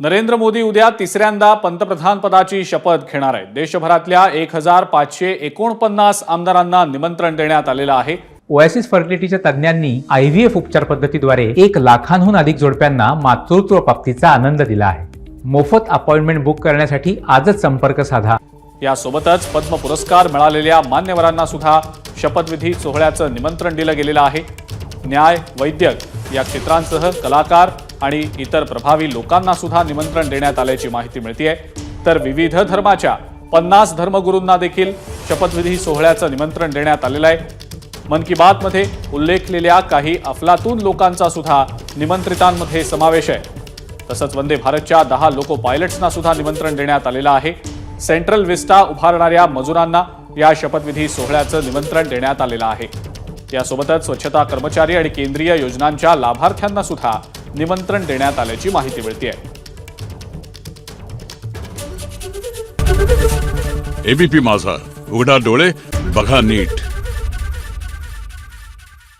नरेंद्र मोदी उद्या तिसऱ्यांदा पंतप्रधान पदाची शपथ घेणार आहेत। देशभरातल्या 1549 आमदारांना निमंत्रण देण्यात आलेलं आहे। ओएसिस फर्टिलिटीच्या तज्ञांनी IVF उपचार पद्धतीद्वारे 1 लाखांहून अधिक जोडप्यांना मातृत्व प्राप्तीचा आनंद दिला आहे। मोफत अपॉइंटमेंट बुक करण्यासाठी आजच संपर्क साधा। यासोबतच पद्म पुरस्कार मिळालेल्या मान्यवरांना सुद्धा शपथविधी सोहळ्याचं निमंत्रण दिलं गेलेलं आहे। न्याय, वैद्यक या क्षेत्रांसह कलाकार आणि इतर प्रभावी लोकांना सुद्धा निमंत्रण देण्यात आल्याची माहिती मिळतेय। तर विविध धर्माच्या 50 धर्मगुरूंना देखील शपथविधी सोहळ्याचं निमंत्रण देण्यात आलेलं आहे। मन की बात मध्ये उल्लेखलेल्या काही अफलातून लोकांचा सुद्धा निमंत्रितांमध्ये समावेश आहे। तसंच वंदे भारतच्या 10 लोको पायलट्सना सुद्धा निमंत्रण देण्यात आलेलं आहे। सेंट्रल विस्टा उभारणाऱ्या मजुरांना या शपथविधी सोहळ्याचं निमंत्रण देण्यात आलेलं आहे। यासोबतच स्वच्छता कर्मचारी आणि केंद्रीय योजनांच्या लाभार्थ्यांना सुद्धा निमंत्रण देण्यात आल्याची माहिती मिळते आहे। एबीपी माझा, उघडा डोळे बघा नीट।